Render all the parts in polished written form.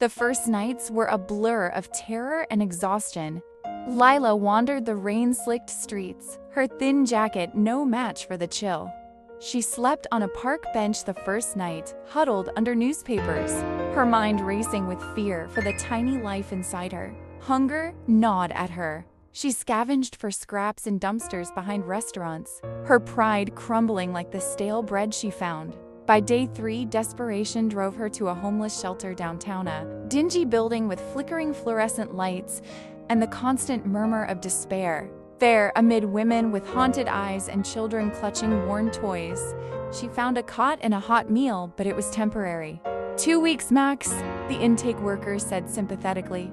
The first nights were a blur of terror and exhaustion. Lila wandered the rain-slicked streets, her thin jacket no match for the chill. She slept on a park bench the first night, huddled under newspapers, her mind racing with fear for the tiny life inside her. Hunger gnawed at her. She scavenged for scraps in dumpsters behind restaurants, her pride crumbling like the stale bread she found. By day 3, desperation drove her to a homeless shelter downtown, a dingy building with flickering fluorescent lights and the constant murmur of despair. There, amid women with haunted eyes and children clutching worn toys, she found a cot and a hot meal, but it was temporary. 2 weeks max, the intake worker said sympathetically.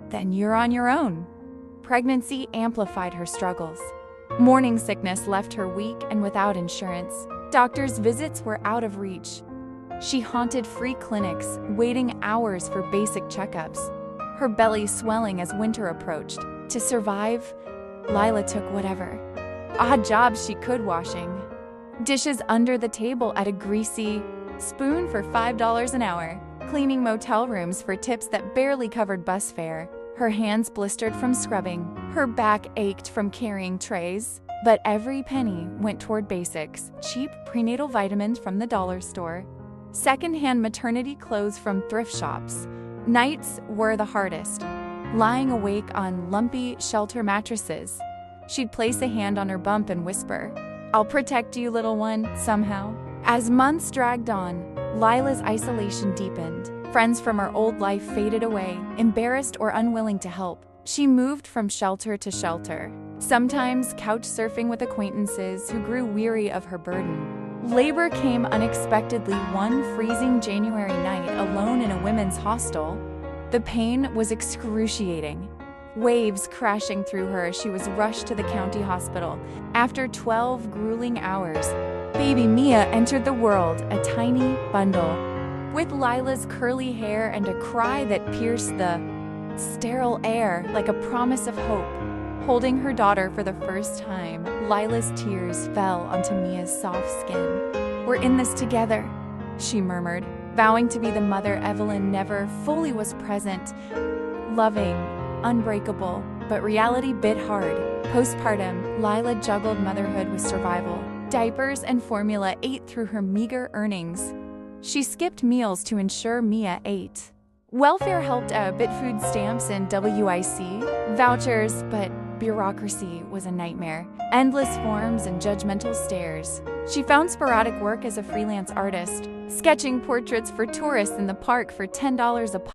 Then you're on your own. Pregnancy amplified her struggles. Morning sickness left her weak and without insurance. Doctors' visits were out of reach. She haunted free clinics, waiting hours for basic checkups, her belly swelling as winter approached. To survive, Lila took whatever. Odd jobs she could, washing dishes under the table at a greasy spoon for $5 an hour, cleaning motel rooms for tips that barely covered bus fare. Her hands blistered from scrubbing, her back ached from carrying trays, but every penny went toward basics: cheap prenatal vitamins from the dollar store, secondhand maternity clothes from thrift shops. Nights were the hardest. Lying awake on lumpy shelter mattresses, she'd place a hand on her bump and whisper, "I'll protect you, little one," somehow. As months dragged on, Lila's isolation deepened. Friends from her old life faded away, embarrassed or unwilling to help. She moved from shelter to shelter, sometimes couch surfing with acquaintances who grew weary of her burden. Labor came unexpectedly one freezing January night, alone in a women's hostel. The pain was excruciating. Waves crashing through her as she was rushed to the county hospital. After 12 grueling hours, baby Mia entered the world, a tiny bundle. With Lila's curly hair and a cry that pierced the sterile air like a promise of hope. Holding her daughter for the first time, Lila's tears fell onto Mia's soft skin. "We're in this together," she murmured, vowing to be the mother Evelyn never fully was present. Loving, unbreakable, but reality bit hard. Postpartum, Lila juggled motherhood with survival. Diapers and formula ate through her meager earnings. She skipped meals to ensure Mia ate. Welfare helped a bit, food stamps and WIC vouchers, but bureaucracy was a nightmare. Endless forms and judgmental stares. She found sporadic work as a freelance artist, sketching portraits for tourists in the park for $10 a pop.